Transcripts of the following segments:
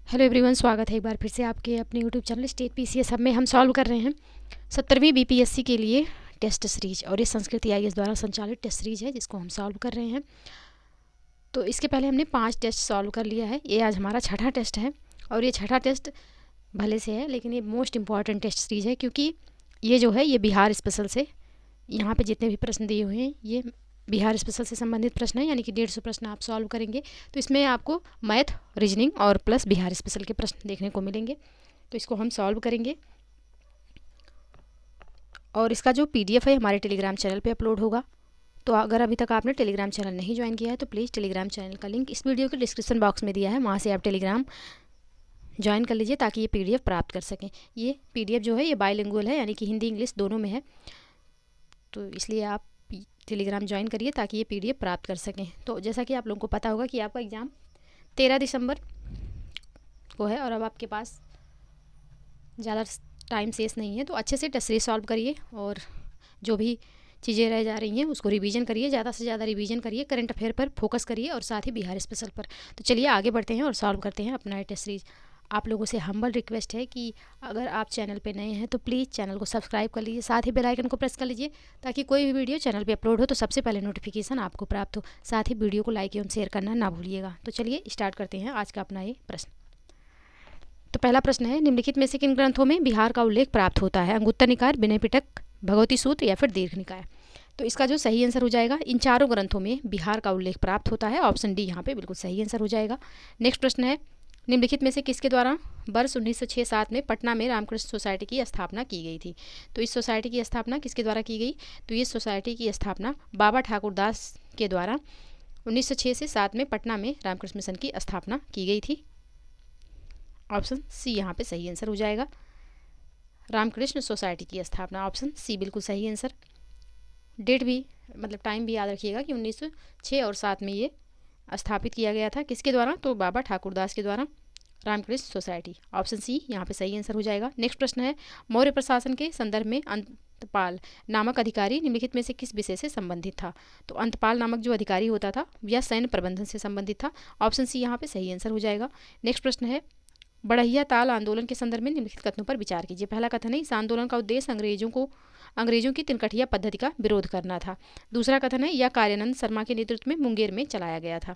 Hello everyone, स्वागत है एक बार फिर से आपके अपने YouTube channel state PCS hub में। हम सॉल्व कर रहे हैं 70वीं बीपीएससी के लिए टेस्ट सीरीज, और ये संस्कृत आईएएस द्वारा संचालित टेस्ट सीरीज है जिसको हम सॉल्व कर रहे हैं। तो इसके पहले हमने 5 टेस्ट सॉल्व कर लिया है। ये आज हमारा छठा टेस्ट है, और ये छठा टेस्ट भले से है लेकिन ये मोस्ट इम्पॉर्टेंट टेस्ट सीरीज है, क्योंकि ये जो है ये बिहार स्पेशल से, यहाँ पे जितने भी प्रश्न दिए हुए हैं ये बिहार स्पेशल से संबंधित प्रश्न है, यानी कि 150 प्रश्न आप सॉल्व करेंगे। तो इसमें आपको मैथ, रीजनिंग और प्लस बिहार स्पेशल के प्रश्न देखने को मिलेंगे। तो इसको हम सॉल्व करेंगे, और इसका जो पीडीएफ है हमारे टेलीग्राम चैनल पे अपलोड होगा। तो अगर अभी तक आपने टेलीग्राम चैनल नहीं ज्वाइन किया है तो प्लीज़ टेलीग्राम चैनल का लिंक इस वीडियो के डिस्क्रिप्शन बॉक्स में दिया है, वहाँ से आप टेलीग्राम ज्वाइन कर लीजिए ताकि ये पीडीएफ प्राप्त कर सकें। ये पीडीएफ जो है ये बाइलिंगुअल है, यानी कि हिंदी इंग्लिश दोनों में है, तो इसलिए आप टेलीग्राम ज्वाइन करिए ताकि ये पीडीएफ प्राप्त कर सकें। तो जैसा कि आप लोगों को पता होगा कि आपका एग्ज़ाम 13 दिसंबर को है, और अब आपके पास ज़्यादा टाइम शेष नहीं है। तो अच्छे से टेस्ट सीरीज सॉल्व करिए, और जो भी चीज़ें रह जा रही हैं उसको रिवीजन करिए, ज़्यादा से ज़्यादा रिवीजन करिए, करंट अफेयर पर फोकस करिए, और साथ ही बिहार स्पेशल पर। तो चलिए आगे बढ़ते हैं और सॉल्व करते हैं अपना टेस्ट सीरीज। आप लोगों से हम्बल रिक्वेस्ट है कि अगर आप चैनल पे नए हैं तो प्लीज़ चैनल को सब्सक्राइब कर लीजिए, साथ ही बेल आइकन को प्रेस कर लीजिए ताकि कोई भी वीडियो चैनल पे अपलोड हो तो सबसे पहले नोटिफिकेशन आपको प्राप्त हो। साथ ही वीडियो को लाइक एवं शेयर करना ना भूलिएगा। तो चलिए स्टार्ट करते हैं आज का अपना ये प्रश्न। तो पहला प्रश्न है, निम्नलिखित में से किन ग्रंथों में बिहार का उल्लेख प्राप्त होता है? अंगुत्तर निकाय, विनय पिटक, भगवती सूत्र या फिर दीर्घ निकाय? तो इसका जो सही आंसर हो जाएगा, इन चारों ग्रंथों में बिहार का उल्लेख प्राप्त होता है। ऑप्शन डी यहाँ पे बिल्कुल सही आंसर हो जाएगा। नेक्स्ट प्रश्न है, निम्नलिखित में से किसके द्वारा वर्ष 1906-7 में पटना में रामकृष्ण सोसाइटी की स्थापना की गई थी? तो इस सोसाइटी की स्थापना किसके द्वारा की गई? तो ये सोसाइटी की स्थापना बाबा ठाकुरदास के द्वारा 1906 से 7 में पटना में रामकृष्ण मिशन की स्थापना की गई थी। ऑप्शन सी यहाँ पे सही आंसर हो जाएगा। रामकृष्ण सोसाइटी की स्थापना, ऑप्शन सी बिल्कुल सही आंसर। डेट भी मतलब टाइम भी याद रखिएगा कि 1906 और 7 में ये स्थापित किया गया था। किसके द्वारा? तो बाबा ठाकुरदास के द्वारा रामकृष्ण सोसाइटी। ऑप्शन सी यहाँ पे सही आंसर हो जाएगा। नेक्स्ट प्रश्न है, मौर्य प्रशासन के संदर्भ में अंतपाल नामक अधिकारी निम्नलिखित में से किस विषय से संबंधित था? तो अंतपाल नामक जो अधिकारी होता था यह सैन्य प्रबंधन से संबंधित था। ऑप्शन सी यहाँ पे सही आंसर हो जाएगा। नेक्स्ट प्रश्न है, बढ़हिया ताल आंदोलन के संदर्भ में निम्नलिखित कथनों पर विचार कीजिए। पहला कथन है, इस आंदोलन का उद्देश्य अंग्रेजों की तिनकठिया पद्धति का विरोध करना था। दूसरा कथन है, यह कार्यानंद शर्मा के नेतृत्व में मुंगेर में चलाया गया था।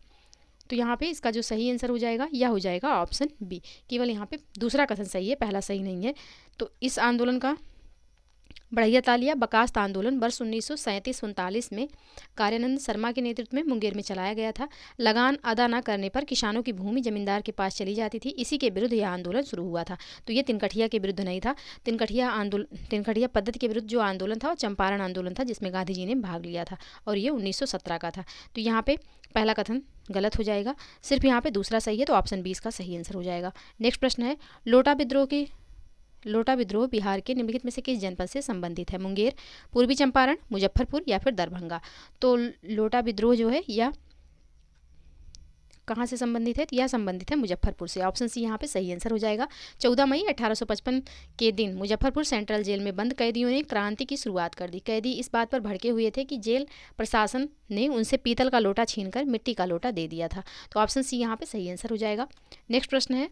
तो यहाँ पे इसका जो सही आंसर हो जाएगा यह हो जाएगा ऑप्शन बी। केवल यहाँ पे दूसरा कथन सही है, पहला सही नहीं है। तो इस आंदोलन का बढ़िया ताल या बकास्त आंदोलन वर्ष 1937-39 में कार्यानंद शर्मा के नेतृत्व में मुंगेर में चलाया गया था। लगान अदा न करने पर किसानों की भूमि जमींदार के पास चली जाती थी। इसी के विरुद्ध यह आंदोलन शुरू हुआ था। तो ये तिनकठिया के विरुद्ध नहीं था। तिनकठिया पद्धति के विरुद्ध जो आंदोलन था वो चंपारण आंदोलन था, जिसमें गांधी जी ने भाग लिया था, और ये 1917 का था। तो यहाँ पे पहला कथन गलत हो जाएगा, सिर्फ यहाँ पे दूसरा सही है, तो ऑप्शन 20 का सही आंसर हो जाएगा। नेक्स्ट प्रश्न है, लोटा विद्रोह बिहार के निम्नलिखित में से किस जनपद से संबंधित है? मुंगेर, पूर्वी चंपारण, मुजफ्फरपुर या फिर दरभंगा? तो लोटा विद्रोह जो है यह कहाँ से संबंधित है? यह संबंधित है मुजफ्फरपुर से। ऑप्शन सी यहाँ पे सही आंसर हो जाएगा। 14 मई 1855 के दिन मुजफ्फरपुर सेंट्रल जेल में बंद कैदियों ने क्रांति की शुरुआत कर दी। कैदी इस बात पर भड़के हुए थे कि जेल प्रशासन ने उनसे पीतल का लोटा छीनकर मिट्टी का लोटा दे दिया था। तो ऑप्शन सी यहाँ पे सही आंसर हो जाएगा। नेक्स्ट प्रश्न है,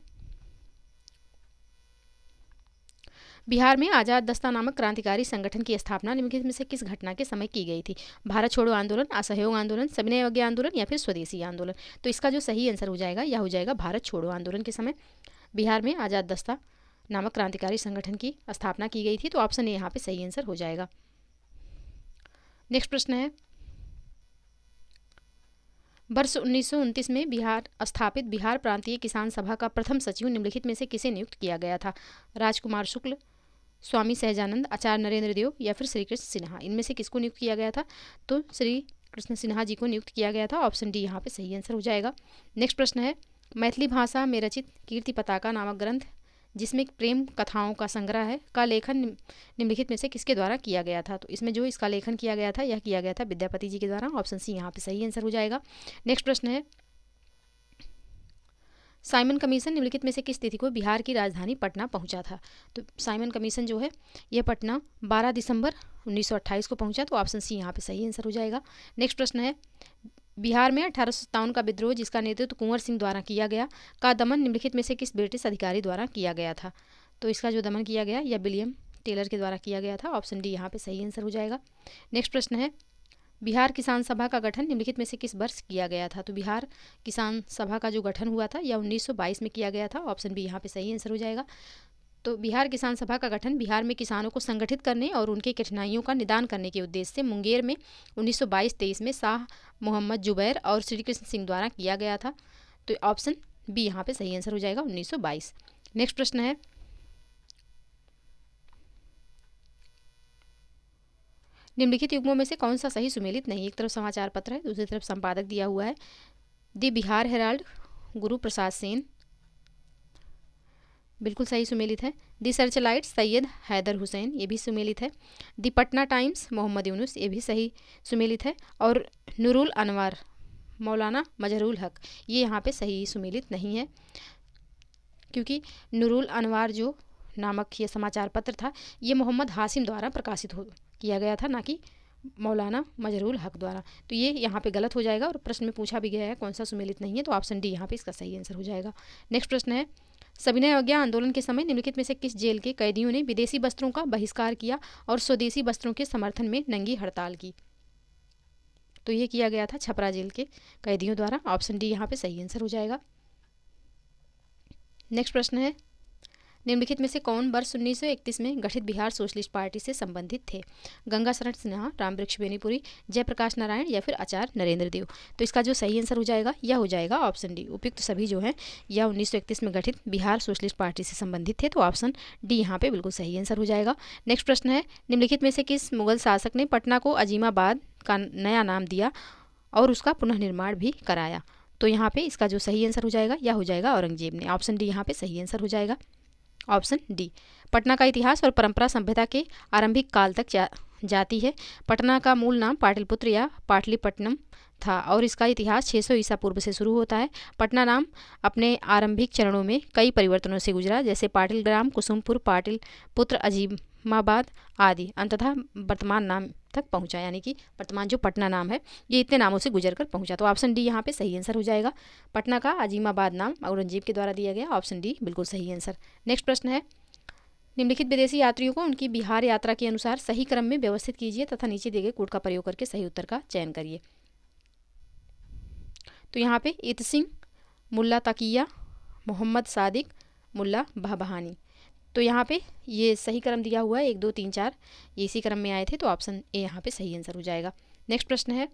बिहार में आज़ाद दस्ता नामक क्रांतिकारी संगठन की स्थापना निम्नलिखित में से किस घटना के समय की गई थी? भारत छोड़ो आंदोलन, असहयोग आंदोलन, सविनय अवज्ञा आंदोलन या फिर स्वदेशी आंदोलन? तो इसका जो सही आंसर हो जाएगा यह हो जाएगा भारत छोड़ो आंदोलन के समय बिहार में आज़ाद दस्ता नामक क्रांतिकारी संगठन की स्थापना की गई थी। तो ऑप्शन ए यहाँ पे सही आंसर हो जाएगा। नेक्स्ट प्रश्न है, वर्ष 1929 में बिहार स्थापित बिहार प्रांतीय किसान सभा का प्रथम सचिव निम्नलिखित में से किसे नियुक्त किया गया था? राजकुमार शुक्ल, स्वामी सहजानंद, आचार्य नरेंद्र देव या फिर श्री कृष्ण सिन्हा? इनमें से किसको नियुक्त किया गया था? तो श्री कृष्ण सिन्हा जी को नियुक्त किया गया था। ऑप्शन डी यहाँ पे सही आंसर हो जाएगा। नेक्स्ट प्रश्न है, मैथिली भाषा में रचित कीर्ति पताका नामक ग्रंथ, जिसमें प्रेम कथाओं का संग्रह है, का लेखन निम्नलिखित में से किसके द्वारा किया गया था? तो इसमें जो इसका लेखन किया गया था यह किया गया था विद्यापति जी के द्वारा। ऑप्शन सी यहाँ पे सही आंसर हो जाएगा। नेक्स्ट प्रश्न है, साइमन कमीशन निम्नलिखित में से किस तिथि को बिहार की राजधानी पटना पहुंचा था? तो साइमन कमीशन जो है यह पटना 12 दिसंबर 1928 को पहुंचा। तो ऑप्शन सी यहाँ पे सही आंसर हो जाएगा। नेक्स्ट प्रश्न है, बिहार में 1857 का विद्रोह जिसका नेतृत्व कुंवर सिंह द्वारा किया गया का दमन निम्नलिखित में से किस ब्रिटिश अधिकारी द्वारा किया गया था? तो इसका जो दमन किया गया यह विलियम टेलर के द्वारा किया गया था। ऑप्शन डी यहाँ पे सही आंसर हो जाएगा। नेक्स्ट प्रश्न है, बिहार किसान सभा का गठन निम्नलिखित में से किस वर्ष किया गया था? तो बिहार किसान सभा का जो गठन हुआ था यह 1922 में किया गया था। ऑप्शन बी यहाँ पे सही आंसर हो जाएगा। तो बिहार किसान सभा का गठन बिहार में किसानों को संगठित करने और उनकी कठिनाइयों का निदान करने के उद्देश्य से मुंगेर में 1922-23 में शाह मोहम्मद जुबैर और श्री कृष्ण सिंह द्वारा किया गया था। तो ऑप्शन बी यहाँ पे सही आंसर हो जाएगा, 1922। नेक्स्ट प्रश्न है, निम्नलिखित युग्मों में से कौन सा सही सुमेलित नहीं? एक तरफ समाचार पत्र है, दूसरी तरफ संपादक दिया हुआ है। दी बिहार हेराल्ड गुरु प्रसाद सेन, बिल्कुल सही सुमेलित है। दी सर्चलाइट सैयद हैदर हुसैन, ये भी सुमेलित है। दी पटना टाइम्स मोहम्मद यूनुस, ये भी सही सुमेलित है। और नूरुल अनवर मौलाना मजहरुल हक, ये यहाँ पे सही सुमेलित नहीं है, क्योंकि नूरुल अनवर जो नामक ये समाचार पत्र था ये मोहम्मद हासिम द्वारा प्रकाशित किया गया था, ना कि मौलाना मजहरुल हक द्वारा। तो ये यहाँ पे गलत हो जाएगा और प्रश्न में पूछा भी गया है कौन सा सुमेलित नहीं है, तो ऑप्शन डी यहाँ पे इसका सही आंसर हो जाएगा। नेक्स्ट प्रश्न है, सविनय अवज्ञा आंदोलन के समय निम्नलिखित में से किस जेल के कैदियों ने विदेशी वस्त्रों का बहिष्कार किया और स्वदेशी वस्त्रों के समर्थन में नंगी हड़ताल की? तो ये किया गया था छपरा जेल के कैदियों द्वारा। ऑप्शन डी यहाँ पे सही आंसर हो जाएगा। नेक्स्ट प्रश्न है, निम्नलिखित में से कौन वर्ष 1931 में गठित बिहार सोशलिस्ट पार्टी से संबंधित थे? गंगा शरण सिन्हा, रामवृक्ष बेनीपुरी, जयप्रकाश नारायण या फिर आचार्य नरेंद्र देव? तो इसका जो सही आंसर हो जाएगा यह हो जाएगा ऑप्शन डी। उपयुक्त तो सभी जो हैं यह 1931 में गठित बिहार सोशलिस्ट पार्टी से संबंधित थे, तो ऑप्शन डी यहाँ पे बिल्कुल सही आंसर हो जाएगा। नेक्स्ट प्रश्न है, निम्नलिखित में से किस मुगल शासक ने पटना को अजीमाबाद का नया नाम दिया और उसका पुनर्निर्माण भी कराया? तो यहाँ पे इसका जो सही आंसर हो जाएगा यह हो जाएगा औरंगजेब ने। ऑप्शन डी यहाँ पे सही आंसर हो जाएगा। Option D. पटना का इतिहास और परंपरा सभ्यता के आरंभिक काल तक जाती है। पटना का मूल नाम पाटलिपुत्र या पाटलिपट्टनम था और इसका इतिहास 600 ईसा पूर्व से शुरू होता है। पटना नाम अपने आरंभिक चरणों में कई परिवर्तनों से गुजरा, जैसे पाटिलग्राम, कुसुमपुर, पाटिलपुत्र, अजीमाबाद आदि, अंततः वर्तमान नाम तक पहुंचा, यानी कि वर्तमान जो पटना नाम है ये इतने नामों से गुजर कर पहुंचा। तो ऑप्शन डी यहाँ पे सही आंसर हो जाएगा। पटना का अजीमाबाद नाम औरंगजेब के द्वारा दिया गया। ऑप्शन डी बिल्कुल सही आंसर। नेक्स्ट प्रश्न है, निम्नलिखित विदेशी यात्रियों को उनकी बिहार यात्रा के अनुसार सही क्रम में व्यवस्थित कीजिए तथा नीचे दिए गए कोड का प्रयोग करके सही उत्तर का चयन करिए। तो यहाँ पे इत सिंह, मुल्ला तकिया, मोहम्मद सादिक, मुल्ला बहाबहानी। तो यहाँ पे ये सही क्रम दिया हुआ है 1 2 3 4, ये इसी क्रम में आए थे, तो ऑप्शन ए यहाँ पे सही आंसर हो जाएगा। नेक्स्ट प्रश्न है,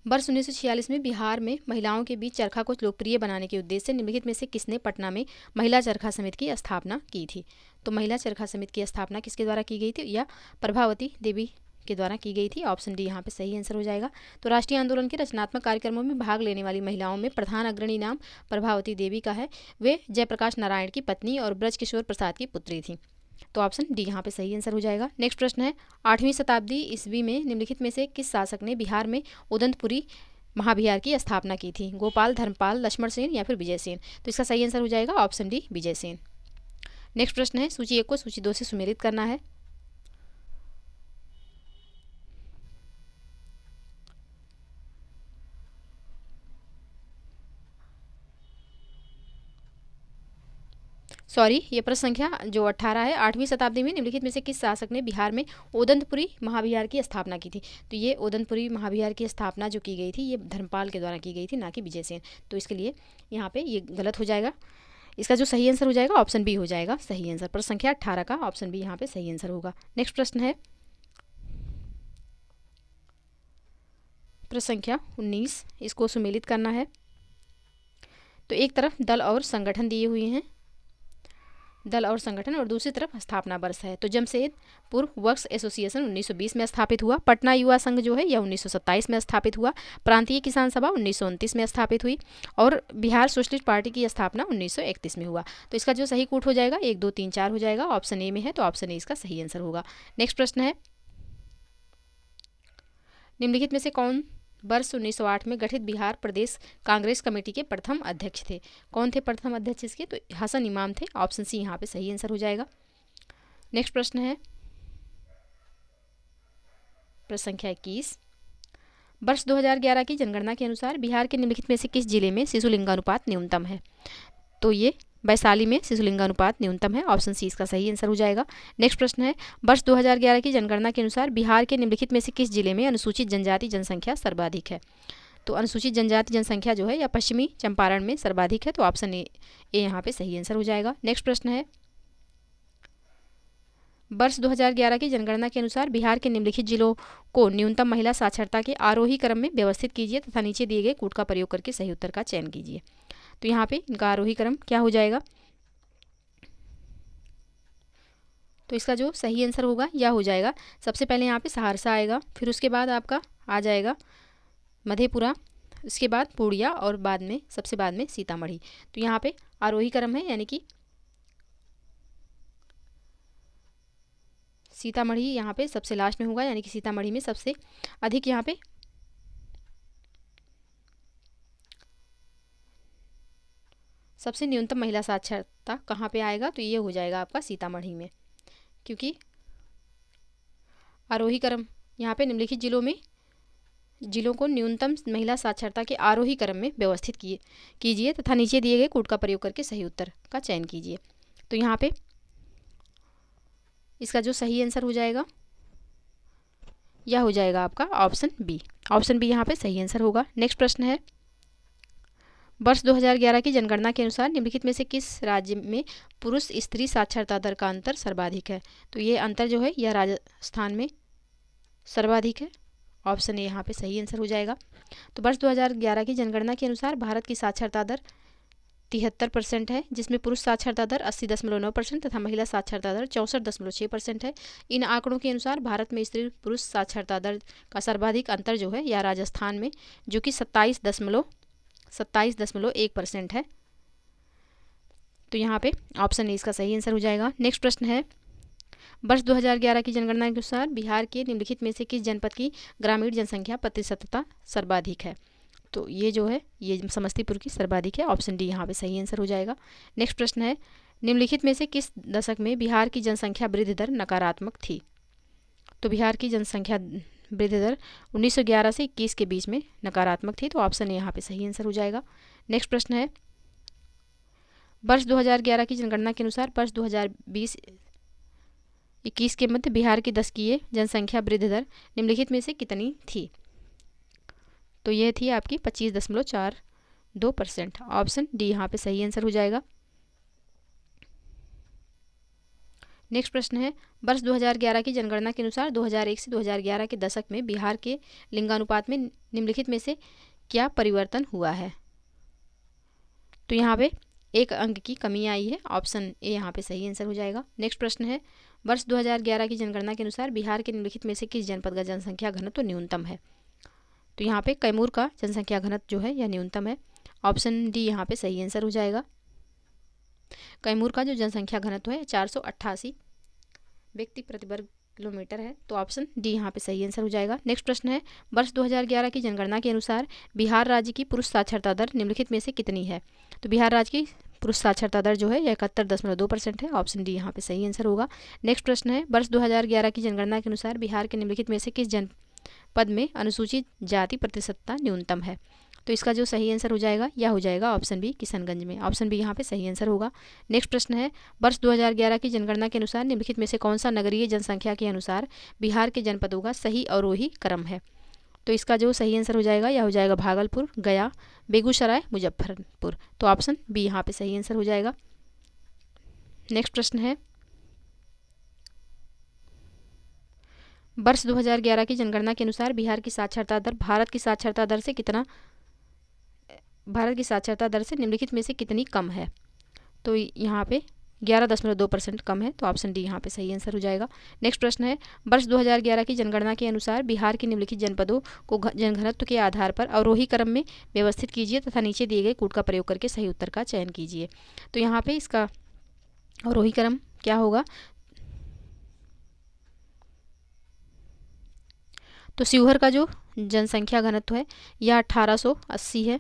वर्ष 1946 में बिहार में महिलाओं के बीच चरखा को लोकप्रिय बनाने के उद्देश्य से निम्नलिखित में से किसने पटना में महिला चरखा समिति की स्थापना की थी? तो महिला चरखा समिति की स्थापना किसके द्वारा की गई थी? या प्रभावती देवी के द्वारा की गई थी। ऑप्शन डी यहाँ पे सही आंसर हो जाएगा। तो राष्ट्रीय आंदोलन के रचनात्मक कार्यक्रमों में भाग लेने वाली महिलाओं में प्रधान अग्रणी नाम प्रभावती देवी का है। वे जयप्रकाश नारायण की पत्नी और ब्रजकिशोर प्रसाद की पुत्री थी। तो ऑप्शन डी यहाँ पे सही आंसर हो जाएगा। नेक्स्ट प्रश्न है, 8वीं शताब्दी ईस्वी में निम्नलिखित में से किस शासक ने बिहार में उदंतपुरी महाबिहार की स्थापना की थी? गोपाल, धर्मपाल, लक्ष्मण सेन या फिर विजय सेन? तो इसका सही आंसर हो जाएगा option D Vijay Sen. Next प्रश्न है, सूची 1 को सूची 2 से सुमेलित करना है। सॉरी, ये प्रश्न संख्या जो 18 है, 8वीं शताब्दी में निम्नलिखित में से किस शासक ने बिहार में उदंतपुरी महाबिहार की स्थापना की थी? तो ये उदंतपुरी महाबिहार की स्थापना जो की गई थी ये धर्मपाल के द्वारा की गई थी, ना कि विजय सेन। तो इसके लिए यहाँ पे ये गलत हो जाएगा। इसका जो सही आंसर हो जाएगा ऑप्शन बी हो जाएगा सही आंसर। प्रश्न संख्या 18 का ऑप्शन बी यहाँ पे सही आंसर होगा। नेक्स्ट प्रश्न है, प्रश्न संख्या 19, इसको सुमेलित करना है। तो एक तरफ दल और संगठन दिए हुए हैं, दल और संगठन, और दूसरी तरफ स्थापना वर्ष है। तो जमशेदपुर वर्क्स एसोसिएशन 1920 में स्थापित हुआ। पटना युवा संघ जो है यह 1927 में स्थापित हुआ। प्रांतीय किसान सभा 1929 में स्थापित हुई और बिहार सोशलिस्ट पार्टी की स्थापना 1931 में हुआ। तो इसका जो सही कूट हो जाएगा 1 2 3 4 हो जाएगा। ऑप्शन ए में है, तो ऑप्शन ए इसका सही आंसर होगा। नेक्स्ट प्रश्न है, निम्नलिखित में से कौन वर्ष 1908 में गठित बिहार प्रदेश कांग्रेस कमेटी के प्रथम अध्यक्ष थे? कौन थे प्रथम अध्यक्ष इसके? तो हसन इमाम थे। ऑप्शन सी यहाँ पे सही आंसर हो जाएगा। नेक्स्ट प्रश्न है, प्रश्न संख्या 21, वर्ष 2011 की जनगणना के अनुसार बिहार के निम्नलिखित में से किस जिले में शिशु लिंगानुपात न्यूनतम है? तो ये वैशाली में शिशु लिंगानुपात न्यूनतम है। ऑप्शन सी इसका सही आंसर हो जाएगा। नेक्स्ट प्रश्न है, वर्ष 2011 की जनगणना के अनुसार बिहार के निम्नलिखित में से किस जिले में अनुसूचित जनजाति जनसंख्या सर्वाधिक है? तो अनुसूचित जनजाति जनसंख्या जो है या पश्चिमी चंपारण में सर्वाधिक है। तो ऑप्शन ए यहाँ पे सही आंसर हो जाएगा। नेक्स्ट प्रश्न है, वर्ष 2011 की जनगणना के अनुसार बिहार के निम्नलिखित जिलों को न्यूनतम महिला साक्षरता के आरोही क्रम में व्यवस्थित कीजिए तथा नीचे दिए गए कूट का प्रयोग करके सही उत्तर का चयन कीजिए। तो यहाँ पे इनका आरोही क्रम क्या हो जाएगा? तो इसका जो सही आंसर होगा यह हो जाएगा, सबसे पहले यहाँ पे सहरसा आएगा, फिर उसके बाद आपका आ जाएगा मधेपुरा, उसके बाद पूर्णिया और बाद में सबसे बाद में सीतामढ़ी। तो यहाँ पे आरोही क्रम है, यानी कि सीतामढ़ी यहाँ पे सबसे लास्ट में होगा, यानी कि सीतामढ़ी में सबसे अधिक यहाँ पे सबसे न्यूनतम महिला साक्षरता कहाँ पे आएगा? तो ये हो जाएगा आपका सीतामढ़ी में, क्योंकि आरोही क्रम यहाँ पे निम्नलिखित जिलों को न्यूनतम महिला साक्षरता के आरोही क्रम में व्यवस्थित कीजिए तथा नीचे दिए गए कूट का प्रयोग करके सही उत्तर का चयन कीजिए। तो यहाँ पे इसका जो सही आंसर हो जाएगा यह हो जाएगा आपका ऑप्शन बी। ऑप्शन बी यहाँ पे सही आंसर होगा। नेक्स्ट प्रश्न है, वर्ष 2011 की जनगणना के अनुसार निम्नलिखित में से किस राज्य में पुरुष स्त्री साक्षरता दर का अंतर सर्वाधिक है? तो ये अंतर जो है यह राजस्थान में सर्वाधिक है। ऑप्शन ए यहाँ पे सही आंसर हो जाएगा। तो वर्ष 2011 की जनगणना के अनुसार भारत की साक्षरता दर 73% है, जिसमें पुरुष साक्षरता दर 80.9% तथा महिला साक्षरता दर 64.6% है। इन आंकड़ों के अनुसार भारत में स्त्री पुरुष साक्षरता दर का सर्वाधिक अंतर जो है यह राजस्थान में, जो कि 27.1% है। तो यहाँ पे ऑप्शन ए इसका सही आंसर हो जाएगा। नेक्स्ट प्रश्न है, वर्ष 2011 की जनगणना के अनुसार बिहार के निम्नलिखित में से किस जनपद की ग्रामीण जनसंख्या प्रतिशतता सर्वाधिक है? तो ये जो है ये समस्तीपुर की सर्वाधिक है। ऑप्शन डी यहाँ पे सही आंसर हो जाएगा। नेक्स्ट प्रश्न है, निम्नलिखित में से किस दशक में बिहार की जनसंख्या वृद्धि दर नकारात्मक थी? तो बिहार की जनसंख्या वृद्धि दर 1911 से 21 के बीच में नकारात्मक थी। तो ऑप्शन ए यहाँ पे सही आंसर हो जाएगा। नेक्स्ट प्रश्न है, वर्ष 2011 की जनगणना के अनुसार वर्ष 2020-21 के मध्य बिहार की दशकीय जनसंख्या वृद्धि दर निम्नलिखित में से कितनी थी? तो यह थी आपकी 25.42%। ऑप्शन डी यहाँ पे सही आंसर हो जाएगा। नेक्स्ट प्रश्न है, वर्ष 2011 की जनगणना के अनुसार 2001 से 2011 के दशक में बिहार के लिंगानुपात में निम्नलिखित में से क्या परिवर्तन हुआ है? तो यहाँ पे 1 अंक की कमी आई है। ऑप्शन ए यहाँ पे सही आंसर हो जाएगा। नेक्स्ट प्रश्न है, वर्ष 2011 की जनगणना के अनुसार बिहार के निम्नलिखित में से किस जनपद का जनसंख्या घनत्व न्यूनतम है? तो यहाँ पे कैमूर का जनसंख्या घनत्व जो है यह न्यूनतम है। ऑप्शन डी यहाँ पे सही आंसर हो जाएगा। कैमूर का जो जनसंख्या घनत्व है 488 व्यक्ति प्रति वर्ग किलोमीटर है। तो ऑप्शन डी यहाँ पे सही आंसर हो जाएगा। नेक्स्ट प्रश्न है, वर्ष 2011 की जनगणना के अनुसार बिहार राज्य की पुरुष साक्षरता दर निम्नलिखित में से कितनी है? तो बिहार राज्य की पुरुष साक्षरता दर जो है यह 71.2% है। ऑप्शन डी यहाँ पे सही आंसर होगा। नेक्स्ट प्रश्न है, वर्ष 2011 की जनगणना के अनुसार बिहार के निम्नलिखित में से किस जनपद में अनुसूचित जाति प्रतिशतता न्यूनतम है? तो इसका जो सही आंसर हो जाएगा यह हो जाएगा ऑप्शन बी किशनगंज में। ऑप्शन बी यहाँ पे सही आंसर होगा। नेक्स्ट प्रश्न है, वर्ष 2011 की जनगणना के अनुसार निम्नलिखित में से कौन सा नगरीय जनसंख्या के अनुसार बिहार के जनपदों का सही अवरोही क्रम है? तो इसका जो सही आंसर हो जाएगा यह हो जाएगा भागलपुर, गया, बेगूसराय, मुजफ्फरपुर। तो ऑप्शन बी यहाँ पे सही आंसर हो जाएगा। नेक्स्ट प्रश्न है, वर्ष 2011 की जनगणना के अनुसार बिहार की साक्षरता दर भारत की साक्षरता दर से निम्नलिखित में से कितनी कम है? तो यहाँ पे 11.2% कम है। तो ऑप्शन डी यहाँ पे सही आंसर हो जाएगा। नेक्स्ट प्रश्न है, वर्ष 2011 की जनगणना के अनुसार बिहार के निम्नलिखित जनपदों को जनघनत्व के आधार पर अवरोही क्रम में व्यवस्थित कीजिए तथा नीचे दिए गए कूट का प्रयोग करके सही उत्तर का चयन कीजिए। तो यहाँ पे इसका अवरोही क्रम क्या होगा? तो शिवहर का जो जनसंख्या घनत्व है यह 1880 है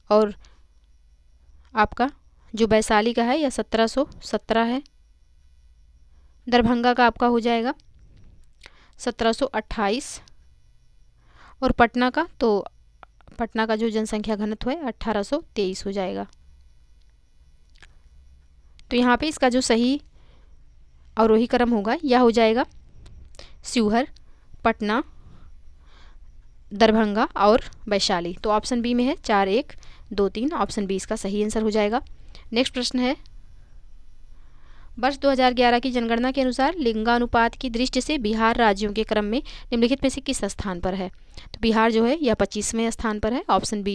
और आपका जो वैशाली का है यह 1717 है। दरभंगा का आपका हो जाएगा 1728 और पटना का, तो पटना का जो जनसंख्या घनत्व है 1823 हो जाएगा। तो यहाँ पे इसका जो सही अवरोही क्रम होगा यह हो जाएगा शिवहर, पटना, दरभंगा और वैशाली। तो ऑप्शन बी में है 4, 1, 2, 3। ऑप्शन बी इसका सही आंसर हो जाएगा। नेक्स्ट प्रश्न है, वर्ष 2011 की जनगणना के अनुसार लिंगानुपात की दृष्टि से बिहार राज्यों के क्रम में निम्नलिखित में से किस स्थान पर है? तो बिहार जो है यह 25वें स्थान पर है। ऑप्शन डी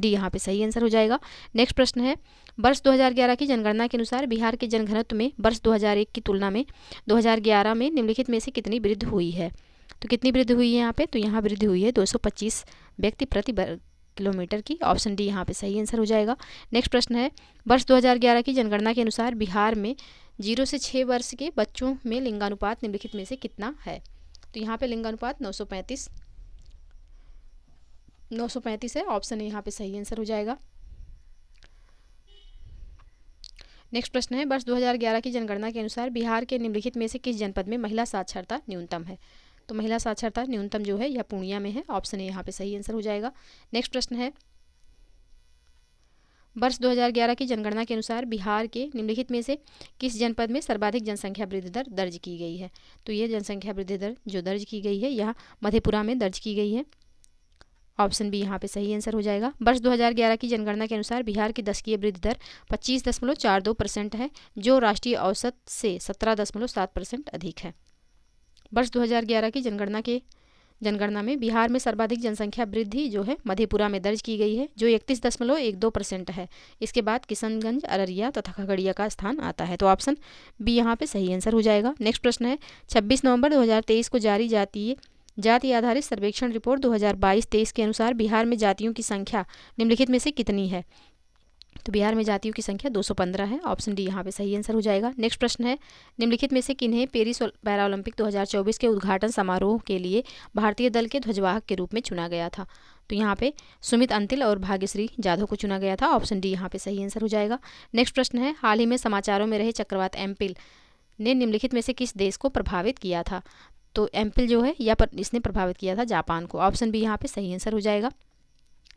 यहाँ पे सही आंसर हो जाएगा। नेक्स्ट प्रश्न है, वर्ष 2011 की जनगणना के अनुसार बिहार के जनघनत्व में वर्ष 2001 की तुलना में 2011 में निम्नलिखित में से कितनी वृद्धि हुई है? तो कितनी वृद्धि हुई है यहाँ पे? तो यहाँ वृद्धि हुई है 225 व्यक्ति प्रति वर्ग किलोमीटर की। ऑप्शन डी यहाँ पे सही आंसर हो जाएगा। नेक्स्ट प्रश्न है, वर्ष 2011 की जनगणना के अनुसार बिहार में 0 से 6 वर्ष के बच्चों में लिंगानुपात निम्नलिखित में से कितना है? तो यहाँ पे लिंगानुपात 935 है। ऑप्शन ए यहाँ पे सही आंसर हो जाएगा। नेक्स्ट प्रश्न है, वर्ष 2011 की जनगणना के अनुसार बिहार के निम्नलिखित में से किस जनपद में महिला साक्षरता न्यूनतम है? तो महिला साक्षरता न्यूनतम जो है यह पूर्णिया में है। ऑप्शन ए यहाँ पे सही आंसर हो जाएगा। नेक्स्ट प्रश्न है, वर्ष 2011 की जनगणना के अनुसार बिहार के निम्नलिखित में से किस जनपद में सर्वाधिक जनसंख्या वृद्धि दर दर्ज की गई है? तो ये जनसंख्या वृद्धि दर जो दर्ज की गई है यह मधेपुरा में दर्ज की गई है। ऑप्शन बी यहाँ पे सही आंसर हो जाएगा। वर्ष 2011 की जनगणना के अनुसार बिहार की दशकीय वृद्धि दर 25.42% है, जो राष्ट्रीय औसत से 17.7% अधिक है। वर्ष 2011 की जनगणना में बिहार में सर्वाधिक जनसंख्या वृद्धि जो है मधेपुरा में दर्ज की गई है, जो 31.12% है। इसके बाद किशनगंज, अररिया तथा खगड़िया का स्थान आता है। तो ऑप्शन बी यहाँ पे सही आंसर हो जाएगा। नेक्स्ट प्रश्न है, 26 नवंबर 2023 को जारी जाति आधारित सर्वेक्षण रिपोर्ट 2022-23 के अनुसार बिहार में जातियों की संख्या निम्नलिखित में से कितनी है? तो बिहार में जातियों की संख्या 215 है। ऑप्शन डी यहाँ पे सही आंसर हो जाएगा। नेक्स्ट प्रश्न है, निम्नलिखित में से किन्हें पेरिस पैरालंपिक 2024 के उद्घाटन समारोह के लिए भारतीय दल के ध्वजवाहक के रूप में चुना गया था? तो यहाँ पे सुमित अंतिल और भाग्यश्री जाधव को चुना गया था। ऑप्शन डी यहाँ पे सही आंसर हो जाएगा। नेक्स्ट प्रश्न है, हाल ही में समाचारों में रहे चक्रवात एम्पिल ने निम्नलिखित में से किस देश को प्रभावित किया था? तो एम्पिल जो है इसने प्रभावित किया था जापान को। ऑप्शन बी यहाँ पे सही आंसर हो जाएगा।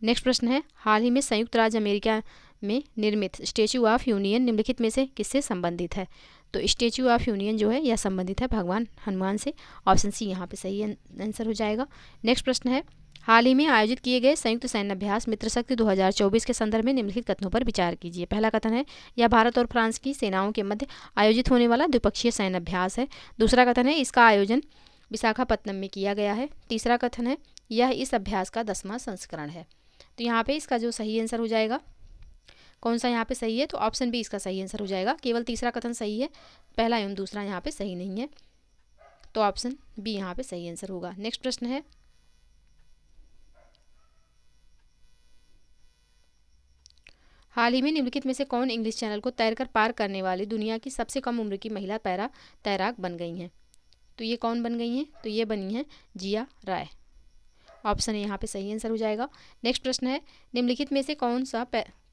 नेक्स्ट प्रश्न है, हाल ही में संयुक्त राज्य अमेरिका में निर्मित स्टैच्यू ऑफ यूनियन निम्नलिखित में से किससे संबंधित है? तो स्टैच्यू ऑफ यूनियन जो है यह संबंधित है भगवान हनुमान से। ऑप्शन सी यहाँ पे सही आंसर हो जाएगा। नेक्स्ट प्रश्न है, हाल ही में आयोजित किए गए संयुक्त सैन्य अभ्यास मित्रशक्ति 2024 के संदर्भ में निम्नलिखित कथनों पर विचार कीजिए। पहला कथन है, यह भारत और फ्रांस की सेनाओं के मध्य आयोजित होने वाला द्विपक्षीय सैन्य अभ्यास है। दूसरा कथन है, इसका आयोजन विशाखापत्तनम में किया गया है। तीसरा कथन है, यह इस अभ्यास का 10वां संस्करण है। तो यहाँ पे इसका जो सही आंसर हो जाएगा, कौन सा यहाँ पे सही है? तो ऑप्शन बी इसका सही आंसर हो जाएगा। केवल तीसरा कथन सही है, पहला एवं दूसरा यहाँ पे सही नहीं है। तो ऑप्शन बी यहाँ पे सही आंसर होगा। नेक्स्ट प्रश्न है, हाल ही में निम्नलिखित में से कौन इंग्लिश चैनल को तैरकर पार करने वाली दुनिया की सबसे कम उम्र की महिला पैरा तैराक बन गई हैं? तो ये कौन बन गई हैं? तो ये बनी हैं जिया राय। ऑप्शन ए यहाँ पे सही आंसर हो जाएगा। नेक्स्ट प्रश्न है, निम्नलिखित में से कौन सा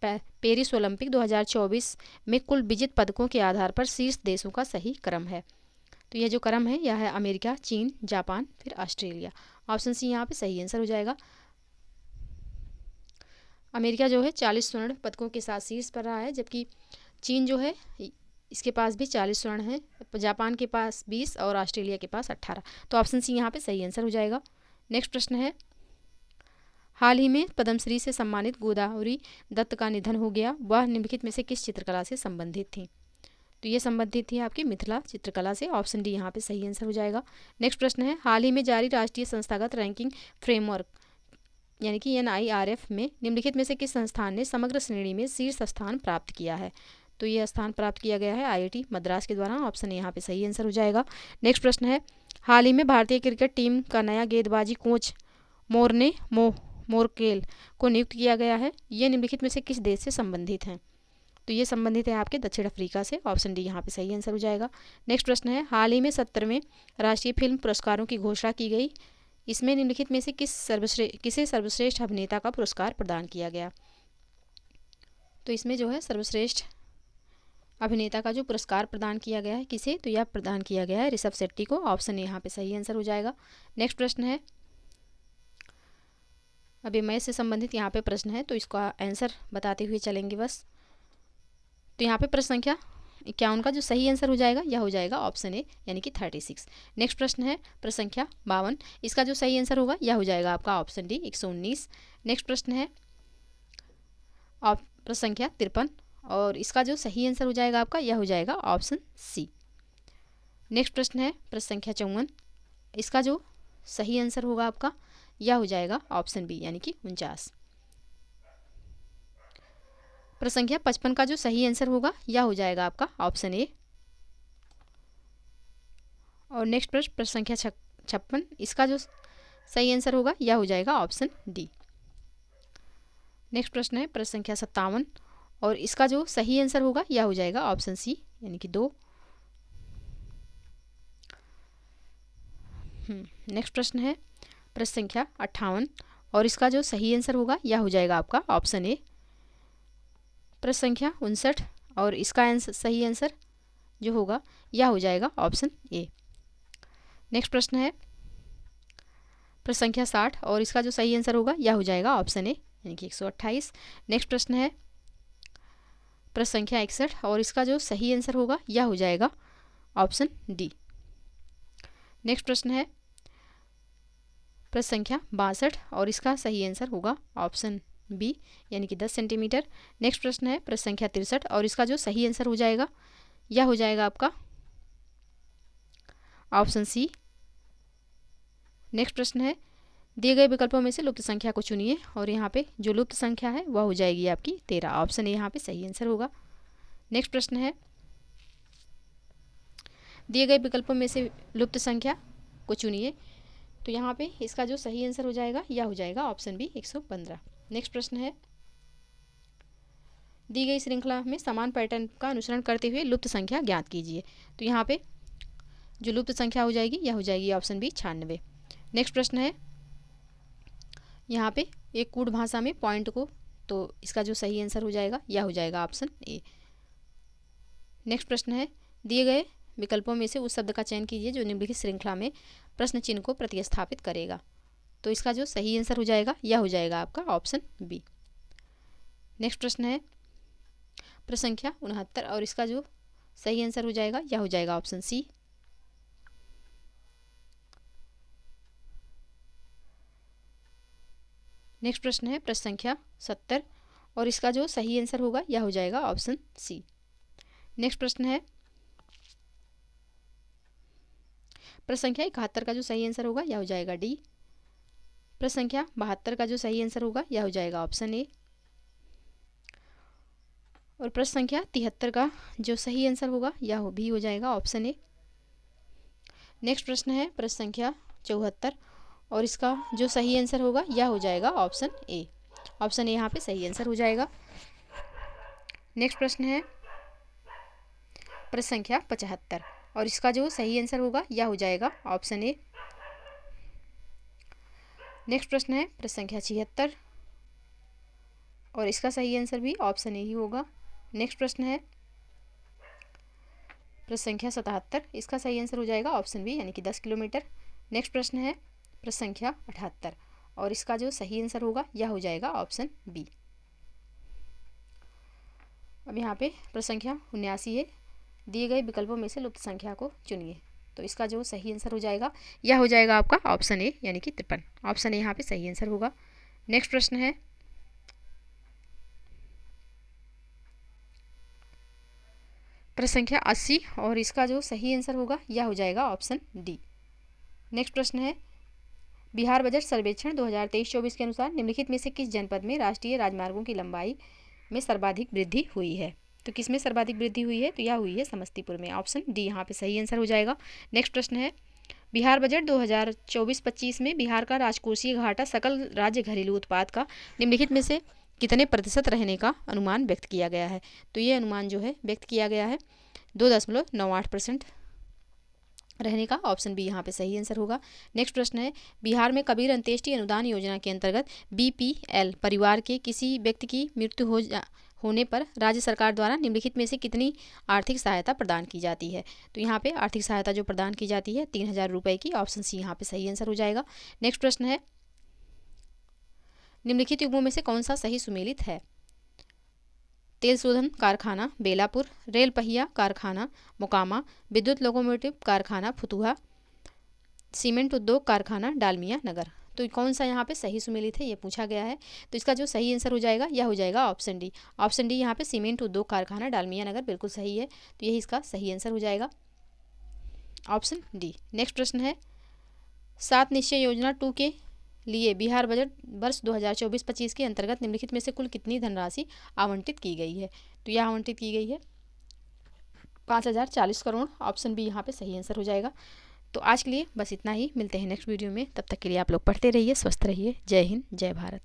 पेरिस ओलंपिक 2024 में कुल विजित पदकों के आधार पर शीर्ष देशों का सही क्रम है? तो यह जो क्रम है यह है अमेरिका, चीन, जापान, फिर ऑस्ट्रेलिया। ऑप्शन सी यहाँ पे सही आंसर हो जाएगा। अमेरिका जो है 40 स्वर्ण पदकों के साथ शीर्ष पर रहा है, जबकि चीन जो है इसके पास भी 40 स्वर्ण है, जापान के पास 20 और ऑस्ट्रेलिया के पास 18। तो ऑप्शन सी यहाँ पे सही आंसर हो जाएगा। नेक्स्ट प्रश्न है, हाल ही में पद्मश्री से सम्मानित गोदावरी दत्त का निधन हो गया, वह निम्नलिखित में से किस चित्रकला से संबंधित थी? तो ये संबंधित थी आपकी मिथिला चित्रकला से। ऑप्शन डी यहाँ पे सही आंसर हो जाएगा। नेक्स्ट प्रश्न है, हाल ही में जारी राष्ट्रीय संस्थागत रैंकिंग फ्रेमवर्क यानी कि NIRF में निम्नलिखित में से किस संस्थान ने समग्र श्रेणी में शीर्ष स्थान प्राप्त किया है? तो ये स्थान प्राप्त किया गया है IIT मद्रास के द्वारा। ऑप्शन यहाँ पे सही आंसर हो जाएगा। नेक्स्ट प्रश्न है, हाल ही में भारतीय क्रिकेट टीम का नया गेंदबाजी कोच मोर्ने मोरकेल को नियुक्त किया गया है, ये निम्नलिखित में से किस देश से संबंधित हैं? तो ये संबंधित है आपके दक्षिण अफ्रीका से। ऑप्शन डी यहाँ पे सही आंसर हो जाएगा। नेक्स्ट प्रश्न है, हाल ही में 70वें राष्ट्रीय फिल्म पुरस्कारों की घोषणा की गई, इसमें निम्नलिखित में से किसे सर्वश्रेष्ठ अभिनेता का पुरस्कार प्रदान किया गया? तो इसमें जो है सर्वश्रेष्ठ अभिनेता का जो पुरस्कार प्रदान किया गया है किसे, तो यह प्रदान किया गया है ऋषभ शेट्टी को। ऑप्शन यहाँ पे सही आंसर हो जाएगा। नेक्स्ट प्रश्न है, अभी मैथ से संबंधित यहाँ पे प्रश्न है, तो इसका आंसर बताते हुए चलेंगे बस। तो यहाँ पे प्रश्न संख्या 51 का जो सही आंसर हो जाएगा यह हो जाएगा ऑप्शन ए यानी कि 36। नेक्स्ट प्रश्न है प्रश्न संख्या 52, इसका जो सही आंसर होगा यह हो जाएगा आपका ऑप्शन डी 119। नेक्स्ट प्रश्न है प्रश्न संख्या 53 और इसका जो सही आंसर हो जाएगा आपका यह हो जाएगा ऑप्शन सी। नेक्स्ट प्रश्न है प्रश्न संख्या 54, इसका जो सही आंसर होगा आपका यह हो जाएगा ऑप्शन बी यानी कि 49। प्रश्न संख्या 55 का जो सही आंसर होगा यह हो जाएगा आपका ऑप्शन ए। और नेक्स्ट प्रश्न संख्या 56, इसका जो सही आंसर होगा यह हो जाएगा ऑप्शन डी। नेक्स्ट प्रश्न है प्रश्न संख्या 57 और इसका जो सही आंसर होगा यह हो जाएगा ऑप्शन सी यानी कि 2। नेक्स्ट प्रश्न है प्रश्न संख्या 58 और इसका जो सही आंसर होगा यह हो जाएगा आपका ऑप्शन ए। प्रश्न संख्या 59 और इसका सही आंसर जो होगा यह हो जाएगा ऑप्शन ए। नेक्स्ट प्रश्न है प्रश्न संख्या 60 और इसका जो सही आंसर होगा यह हो जाएगा ऑप्शन ए यानी कि 128। नेक्स्ट प्रश्न है प्रश्न संख्या 61 और इसका जो सही आंसर होगा यह हो जाएगा ऑप्शन डी। नेक्स्ट प्रश्न है प्रश्न संख्या 62 और इसका सही आंसर होगा ऑप्शन बी यानी कि 10 सेंटीमीटर। नेक्स्ट प्रश्न है प्रश्न संख्या 63 और इसका जो सही आंसर हो जाएगा यह हो जाएगा आपका ऑप्शन सी। नेक्स्ट प्रश्न है दिए गए विकल्पों में से लुप्त संख्या को चुनिए और यहाँ पे जो लुप्त संख्या है वह हो जाएगी आपकी 13। ऑप्शन ए यहाँ पे सही आंसर होगा। नेक्स्ट प्रश्न है दिए गए विकल्पों में से लुप्त संख्या को चुनिए, तो यहाँ पे इसका जो सही आंसर हो जाएगा यह हो जाएगा ऑप्शन बी 115। नेक्स्ट प्रश्न है दी गई श्रृंखला में समान पैटर्न का अनुसरण करते हुए लुप्त संख्या ज्ञात कीजिए, तो यहाँ पे जो लुप्त संख्या हो जाएगी यह हो जाएगी ऑप्शन बी 96। नेक्स्ट प्रश्न है यहाँ पे एक कूट भाषा में पॉइंट को, तो इसका जो सही आंसर हो जाएगा यह हो जाएगा ऑप्शन ए। नेक्स्ट प्रश्न है दिए गए विकल्पों में से उस शब्द का चयन कीजिए जो निम्नलिखित श्रृंखला में प्रश्न चिन्ह को प्रतिस्थापित करेगा, तो इसका जो सही आंसर हो जाएगा यह हो जाएगा आपका ऑप्शन बी। नेक्स्ट प्रश्न है प्रश्न संख्या 69 और इसका जो सही आंसर हो जाएगा यह हो जाएगा ऑप्शन सी। नेक्स्ट प्रश्न है प्रश्न संख्या 70 और इसका जो सही आंसर होगा यह हो जाएगा ऑप्शन सी। नेक्स्ट प्रश्न है प्रश्न संख्या 71 का जो सही आंसर होगा यह हो जाएगा डी। प्रश्न संख्या 72 का जो सही आंसर होगा यह हो जाएगा ऑप्शन ए। और प्रश्न संख्या 73 का जो सही आंसर होगा यह भी हो जाएगा ऑप्शन ए। नेक्स्ट प्रश्न है प्रश्न संख्या 74 और इसका जो सही आंसर होगा यह हो जाएगा ऑप्शन ए। ऑप्शन ए यहाँ पे सही आंसर हो जाएगा। नेक्स्ट प्रश्न है प्रश्न संख्या 75 और इसका जो सही आंसर होगा यह हो जाएगा ऑप्शन ए। नेक्स्ट प्रश्न है प्रश्न संख्या 76 और इसका सही आंसर भी ऑप्शन ए ही होगा। नेक्स्ट प्रश्न है प्रश्न संख्या 77, इसका सही आंसर हो जाएगा ऑप्शन बी यानी कि 10 किलोमीटर। नेक्स्ट प्रश्न है प्रश्न संख्या 78 और इसका जो सही आंसर होगा यह हो जाएगा ऑप्शन बी। अब यहाँ पे प्रश्न संख्या 79 है, दिए गए विकल्पों में से लुप्त संख्या को चुनिए, तो इसका जो सही आंसर हो जाएगा यह हो जाएगा आपका ऑप्शन ए यानी कि 53। ऑप्शन ए यहाँ पे सही आंसर होगा। नेक्स्ट प्रश्न है प्रश्न संख्या 80 और इसका जो सही आंसर होगा यह हो जाएगा ऑप्शन डी। नेक्स्ट प्रश्न है बिहार बजट सर्वेक्षण 2023-24 के अनुसार निम्नलिखित में से किस जनपद में राष्ट्रीय राजमार्गों की लंबाई में सर्वाधिक वृद्धि हुई है, तो किस में सर्वाधिक वृद्धि हुई है, तो यह हुई है समस्तीपुर में। ऑप्शन डी यहाँ पे सही आंसर हो जाएगा। नेक्स्ट प्रश्न है बिहार बजट 2024-25 में बिहार का राजकोषीय घाटा सकल राज्य घरेलू उत्पाद का निम्नलिखित में से कितने प्रतिशत रहने का अनुमान व्यक्त किया गया है, तो ये अनुमान जो है व्यक्त किया गया है 2.98%। रहने का, ऑप्शन बी यहाँ पे सही आंसर होगा। नेक्स्ट प्रश्न है, बिहार में कबीर अंत्येष्टि अनुदान योजना के अंतर्गत बीपीएल परिवार के किसी व्यक्ति की मृत्यु होने पर राज्य सरकार द्वारा निम्नलिखित में से कितनी आर्थिक सहायता प्रदान की जाती है। तो यहाँ पे आर्थिक सहायता जो प्रदान की जाती है 3000 रुपये की, ऑप्शन सी यहाँ पे सही आंसर हो जाएगा। नेक्स्ट प्रश्न है, निम्नलिखित युग्मों में से कौन सा सही सुमेलित है। तेल शोधन कारखाना बेलापुर, रेल पहिया कारखाना मोकामा, विद्युत लोकोमोटिव कारखाना फुतुहा, सीमेंट उद्योग कारखाना डालमिया नगर। तो कौन सा यहाँ पे सही सुमेलित है ये पूछा गया है। तो इसका जो सही आंसर हो जाएगा यह हो जाएगा ऑप्शन डी। ऑप्शन डी यहाँ पे सीमेंट उद्योग कारखाना डालमिया नगर बिल्कुल सही है, तो यही इसका सही आंसर हो जाएगा, ऑप्शन डी। नेक्स्ट प्रश्न है, 7 निश्चय योजना 2 के लिए बिहार बजट वर्ष 2024-25 के अंतर्गत निम्नलिखित में से कुल कितनी धनराशि आवंटित की गई है। तो यह आवंटित की गई है 5040 करोड़, ऑप्शन बी यहाँ पे सही आंसर हो जाएगा। तो आज के लिए बस इतना ही, मिलते हैं नेक्स्ट वीडियो में, तब तक के लिए आप लोग पढ़ते रहिए, स्वस्थ रहिए। जय हिंद, जय भारत।